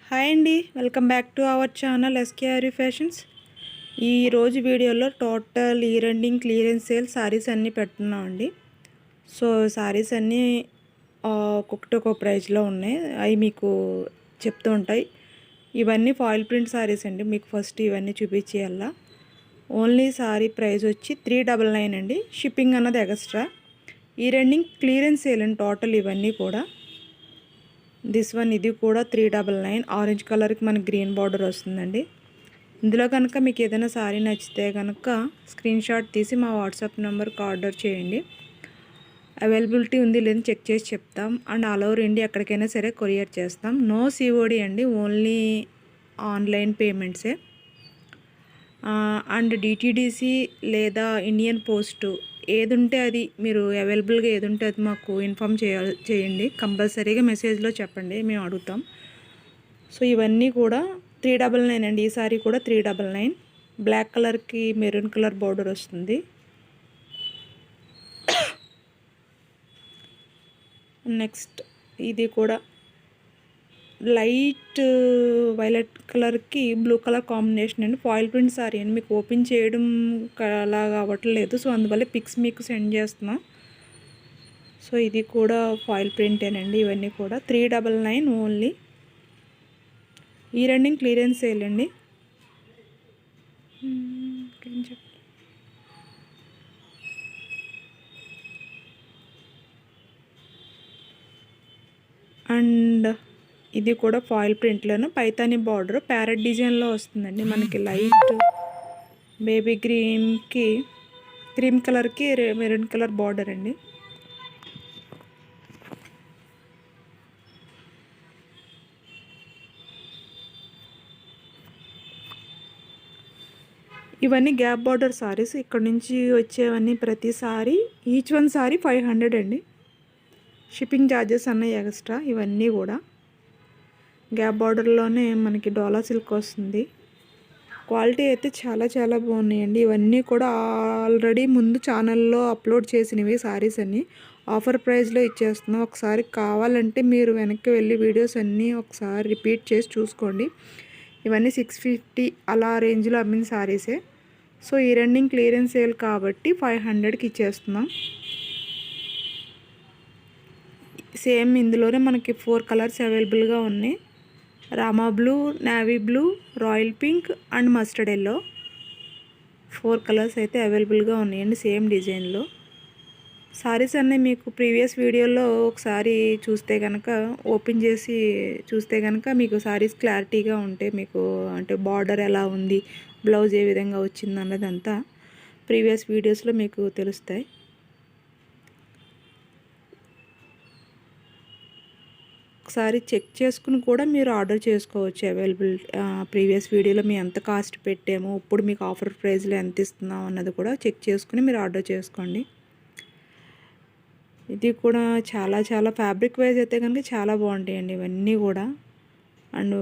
Hi అండి, welcome back to our channel SKR fashions. ఈరోజు వీడియోలో total year ending clearance sale saris అన్నీ పెడుతున్నామండి. So saris అన్నీ ఒక్కొక్కటి ఒక్కొక్క ప్రైస్లో ఉన్నాయి, అవి మీకు చెప్తూ ఉంటాయి. ఇవన్నీ ఫాయిల్ ప్రింట్ సారీస్ అండి. మీకు ఫస్ట్ ఇవన్నీ చూపించేయాలా. ఓన్లీ సారీ ప్రైస్ వచ్చి 399 అండి. షిప్పింగ్ అన్నది extra. Year ending clearance sale అండి టోటల్ ఇవన్నీ కూడా. దిస్ వన్ ఇది కూడా 399. ఆరెంజ్ కలర్కి మనకి గ్రీన్ బార్డర్ వస్తుందండి. ఇందులో కనుక మీకు ఏదైనా సారీ నచ్చితే కనుక స్క్రీన్ షాట్ తీసి మా వాట్సాప్ నెంబర్కి ఆర్డర్ చేయండి. అవైలబిలిటీ ఉంది లేదని చెక్ చేసి చెప్తాం. అండ్ ఆల్ ఓవర్ ఇండియా ఎక్కడికైనా సరే కొరియర్ చేస్తాం. నో సిఓడి అండి, ఓన్లీ ఆన్లైన్ పేమెంట్సే. అండ్ డిటీడీసీ లేదా ఇండియన్ పోస్ట్ ఏది ఉంటే అది మీరు అవైలబుల్గా ఏది ఉంటే అది మాకు ఇన్ఫామ్ చేయండి. కంపల్సరీగా మెసేజ్లో చెప్పండి, మేము అడుగుతాం. సో ఇవన్నీ కూడా 399 అండి. ఈ సారీ కూడా 399. బ్లాక్ కలర్కి మెరూన్ కలర్ బార్డర్ వస్తుంది. నెక్స్ట్ ఇది కూడా లైట్ వైలెట్ కలర్కి బ్లూ కలర్ కాంబినేషన్ అండి. ఫాయిల్ ప్రింట్ సారీ అండి. మీకు ఓపెన్ చేయడం అలా అవ్వట్లేదు, సో అందువల్ల పిక్స్ మీకు సెండ్ చేస్తున్నాం. సో ఇది కూడా ఫాయిల్ ప్రింటేనండి. ఇవన్నీ కూడా 399 ఓన్లీ. ఈ రన్నింగ్ క్లియరెన్స్ సేల్ అండి. అండ్ ఇది కూడా ఫాయిల్ ప్రింట్లోను పైతాని బార్డర్ ప్యారెట్ డిజైన్లో వస్తుందండి. మనకి లైట్ బేబీ గ్రీన్కి క్రీమ్ కలర్కి మెరూన్ కలర్ బార్డర్ అండి. ఇవన్నీ గ్యాప్ బార్డర్ సారీస్. ఇక్కడ నుంచి వచ్చేవన్నీ ప్రతిసారి ఈచ్ వన్ సారీ 500 అండి. షిప్పింగ్ ఛార్జెస్ అన్నీ ఎక్స్ట్రా. ఇవన్నీ కూడా గ్యాప్ బార్డర్లోనే మనకి డోలా సిల్క్ వస్తుంది. క్వాలిటీ అయితే చాలా చాలా బాగున్నాయండి. ఇవన్నీ కూడా ఆల్రెడీ ముందు ఛానల్లో అప్లోడ్ చేసినవి సారీస్ అన్నీ ఆఫర్ ప్రైస్లో ఇచ్చేస్తున్నాం. ఒకసారి కావాలంటే మీరు వెనక్కి వెళ్ళి వీడియోస్ అన్నీ ఒకసారి రిపీట్ చేసి చూసుకోండి. ఇవన్నీ 650 అలా రేంజ్లో అమ్మిన సారీసే. సో ఈ రన్నింగ్ క్లియరెన్స్ సేల్ కాబట్టి 500కి ఇచ్చేస్తున్నాం. సేమ్ ఇందులోనే మనకి 4 కలర్స్ అవైలబుల్గా ఉన్నాయి. Rama blue, navy blue, royal pink and mustard yellow 4 colours అయితే అవైలబుల్గా ఉన్నాయండి సేమ్ డిజైన్లో. సారీస్ అన్నీ మీకు ప్రీవియస్ వీడియోలో ఒకసారి చూస్తే కనుక ఓపెన్ చేసి చూస్తే కనుక మీకు సారీస్ క్లారిటీగా ఉంటే మీకు అంటే బార్డర్ ఎలా ఉంది, బ్లౌజ్ ఏ విధంగా వచ్చింది అన్నదంతా ప్రీవియస్ వీడియోస్లో మీకు తెలుస్తాయి. ఒకసారి చెక్ చేసుకుని కూడా మీరు ఆర్డర్ చేసుకోవచ్చు. అవైలబుల్ ప్రీవియస్ వీడియోలో మేము ఎంత కాస్ట్ పెట్టాము, ఇప్పుడు మీకు ఆఫర్ ప్రైస్లో ఎంత ఇస్తున్నాం అన్నది కూడా చెక్ చేసుకుని మీరు ఆర్డర్ చేసుకోండి. ఇది కూడా చాలా చాలా ఫ్యాబ్రిక్ వైజ్ అయితే కనుక చాలా బాగుంటాయండి ఇవన్నీ కూడా. అండ్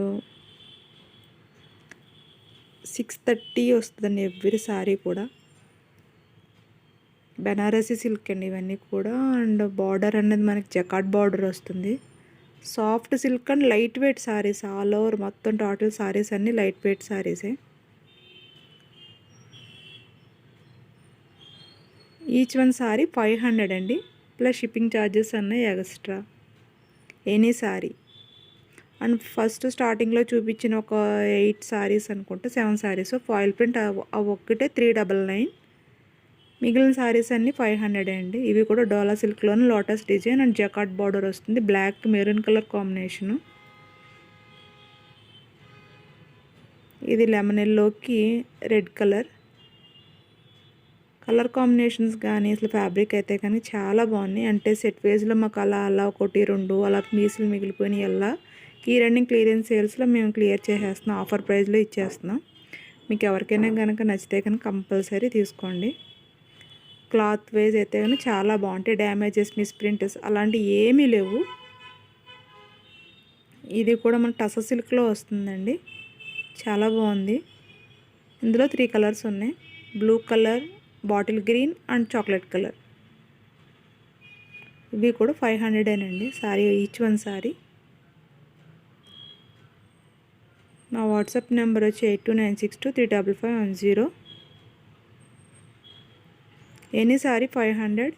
630 వస్తుందండి ఎవ్రీ సారీ కూడా. బెనారసీ సిల్క్ అండి ఇవన్నీ కూడా. అండ్ బార్డర్ అనేది మనకి జకాట్ బార్డర్ వస్తుంది. Soft silk and light weight sarees. All over మొత్తం టోటల్ సారీస్ అన్నీ లైట్ వెయిట్ సారీసే. ఈచ్ వన్ సారీ 500 అండి, ప్లస్ షిప్పింగ్ ఛార్జెస్ అన్నీ extra any saree. And first స్టార్టింగ్లో చూపించిన ఒక 8 సారీస్ అనుకుంటే 7 సారీస్ ఫాయిల్ ప్రింట్ ఒక్కటే 399. మిగిలిన సారీస్ అన్నీ 500 అండి. ఇవి కూడా డోలా సిల్క్లోని lotus design and jacquard border వస్తుంది. Black maroon colour combination. ఇది లెమన్ ఎల్లోకి రెడ్ కలర్ కాంబినేషన్స్ కానీ అసలు ఫ్యాబ్రిక్ అయితే కానీ చాలా బాగున్నాయి. అంటే సెట్ వేజ్లో మాకు అలా 1 2 అలా పీసులు మిగిలిపోయినాయి. అలా ఈ రన్నింగ్ క్లియరెన్స్ సేల్స్లో మేము క్లియర్ చేసేస్తున్నాం, ఆఫర్ ప్రైస్లో ఇచ్చేస్తున్నాం. మీకు ఎవరికైనా కనుక నచ్చితే కనుక కంపల్సరీ తీసుకోండి. క్లాత్ వైజ్ అయితే కానీ చాలా బాగుంటాయి. డ్యామేజెస్, మిస్ప్రింట్స్ అలాంటివి ఏమీ లేవు. ఇది కూడా మన టస సిల్క్లో వస్తుందండి, చాలా బాగుంది. ఇందులో 3 కలర్స్ ఉన్నాయి. Blue colour, bottle green and chocolate colour. ఇవి కూడా 500 అండి సారీ, ఈచ్ వన్ సారీ. నా వాట్సాప్ నెంబర్ వచ్చి 8296235510. ఎనీ సారీ 500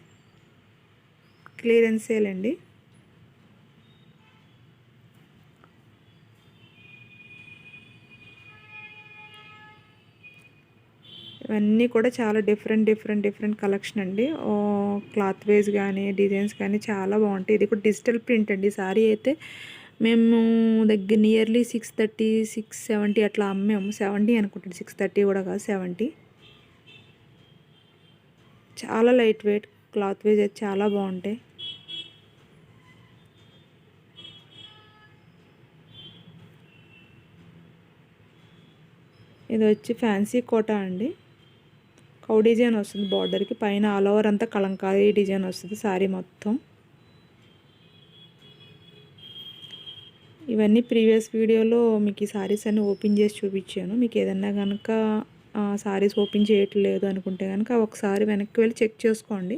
క్లియరెన్స్ సేల్ అండి. ఇవన్నీ కూడా చాలా డిఫరెంట్ కలెక్షన్ అండి. క్లాత్ వైజ్ కానీ డిజైన్స్ కానీ చాలా బాగుంటాయి. ఇది కూడా డిజిటల్ ప్రింట్ అండి. సారీ అయితే మేము దగ్గర నియర్లీ 630 670 అట్లా అమ్మాము. 70 అనుకుంటాను, 630 కూడా కాదు, 70. చాలా లైట్ వెయిట్, క్లాత్ వైజ్ అయితే చాలా బాగుంటాయి. ఇది వచ్చి ఫ్యాన్సీ కోటా అండి. కౌ డిజైన్ వస్తుంది బార్డర్కి, పైన ఆల్ ఓవర్ అంతా కలంకారీ డిజైన్ వస్తుంది సారీ మొత్తం. ఇవన్నీ ప్రీవియస్ వీడియోలో మీకు ఈ సారీస్ అన్నీ ఓపెన్ చేసి చూపించాను. మీకు ఏదన్నా కనుక సారీస్ ఓపెన్ చేయట్లేదు అనుకుంటే కనుక ఒకసారి వెనక్కి వెళ్ళి చెక్ చేసుకోండి.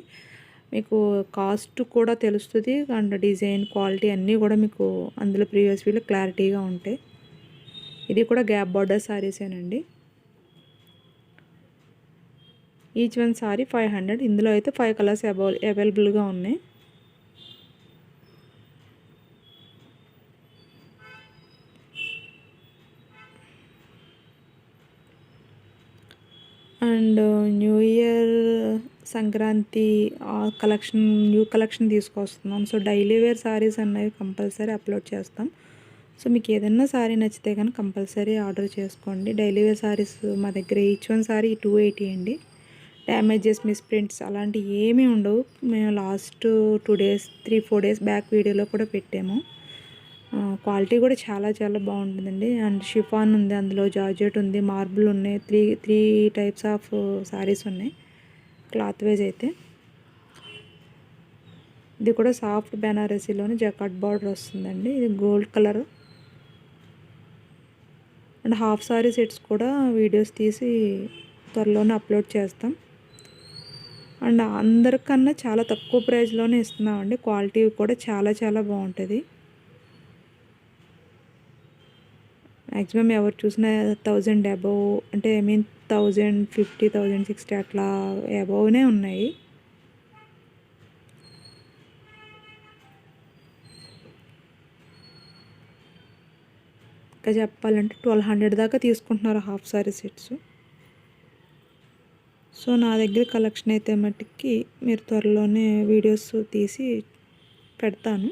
మీకు కాస్ట్ కూడా తెలుస్తుంది అండ్ డిజైన్ క్వాలిటీ అన్నీ కూడా మీకు అందులో ప్రీవియస్ వీడియో క్లారిటీగా ఉంటాయి. ఇది కూడా గ్యాప్ బార్డర్ సారీసేనండి. Each one saree 500. ఇందులో అయితే 5 కలర్స్ అవైలబుల్గా ఉన్నాయి. And new year Sankranti new collection తీసుకొస్తున్నాం. సో డైలీ వేర్ సారీస్ అనేవి కంపల్సరీ అప్లోడ్ చేస్తాం. సో మీకు ఏదైనా సారీ నచ్చితే కానీ కంపల్సరీ ఆర్డర్ చేసుకోండి. డైలీ వేర్ సారీస్ మా దగ్గర ఈచ్ వన్ సారీ 280 అండి. డ్యామేజెస్, మిస్ప్రింట్స్ అలాంటివి ఏమీ ఉండవు. మేము లాస్ట్ 3-4 డేస్ బ్యాక్ వీడియోలో కూడా పెట్టాము. క్వాలిటీ కూడా చాలా బాగుంటుందండి. అండ్ షిఫాన్ ఉంది, అందులో జార్జెట్ ఉంది, మార్బుల్ ఉన్నాయి. త్రీ టైప్స్ ఆఫ్ సారీస్ ఉన్నాయి క్లాత్ వైజ్ అయితే. ఇది కూడా సాఫ్ట్ బెనారసీలోని జకాట్ బార్డర్ వస్తుందండి. ఇది gold colour. And half sorry sets కూడా వీడియోస్ తీసి త్వరలోనే అప్లోడ్ చేస్తాం. అండ్ అందరికన్నా చాలా తక్కువ ప్రైస్లోనే ఇస్తున్నామండి. క్వాలిటీ కూడా చాలా బాగుంటుంది. మ్యాక్సిమం ఎవరు చూసినా 1000 అబవ్, అంటే 1050, 1060 అట్లా అబవ్నే ఉన్నాయి. ఇంకా చెప్పాలంటే 1200 దాకా తీసుకుంటున్నారు హాఫ్ సారీ సెట్స్. సో నా దగ్గర కలెక్షన్ అయితే మట్టుకి మీరు త్వరలోనే వీడియోస్ తీసి పెడతాను.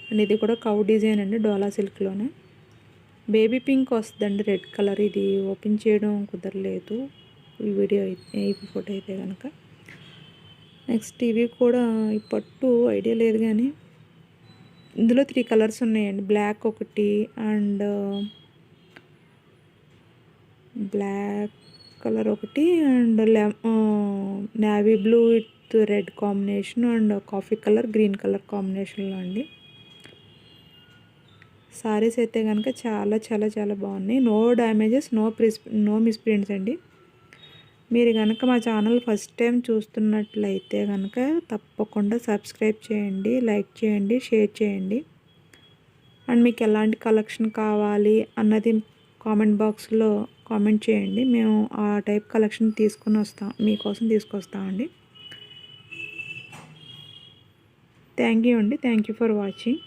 అండ్ ఇది కూడా కౌ డిజైన్ అండి, డోలా సిల్క్లోనే. బేబీ పింక్ వస్తుందండి, రెడ్ కలర్. ఇది ఓపెన్ చేయడం కుదరలేదు ఈ వీడియో అయితే, ఈ ఫోటో అయితే కనుక. నెక్స్ట్ ఇవి కూడా ఈ పట్టు ఐడియా లేదు కానీ ఇందులో 3 కలర్స్ ఉన్నాయండి. బ్లాక్ ఒకటి, అండ్ బ్లాక్ కలర్ ఒకటి, and navy blue with red combination, and coffee colour green colour కాంబినేషన్లో అండి. సారీస్ అయితే కనుక చాలా బాగున్నాయి. నో డ్యామేజెస్, నో మిస్ప్రింట్స్ అండి. మీరు కనుక మా ఛానల్ ఫస్ట్ టైం చూస్తున్నట్లయితే కనుక తప్పకుండా సబ్స్క్రైబ్ చేయండి, లైక్ చేయండి, షేర్ చేయండి. అండ్ మీకు ఎలాంటి కలెక్షన్ కావాలి అన్నది కామెంట్ బాక్స్లో కామెంట్ చేయండి. మేము ఆ టైప్ కలెక్షన్ మీకోసం తీసుకొస్తామండి. థ్యాంక్ యూ అండి. Thank you for watching.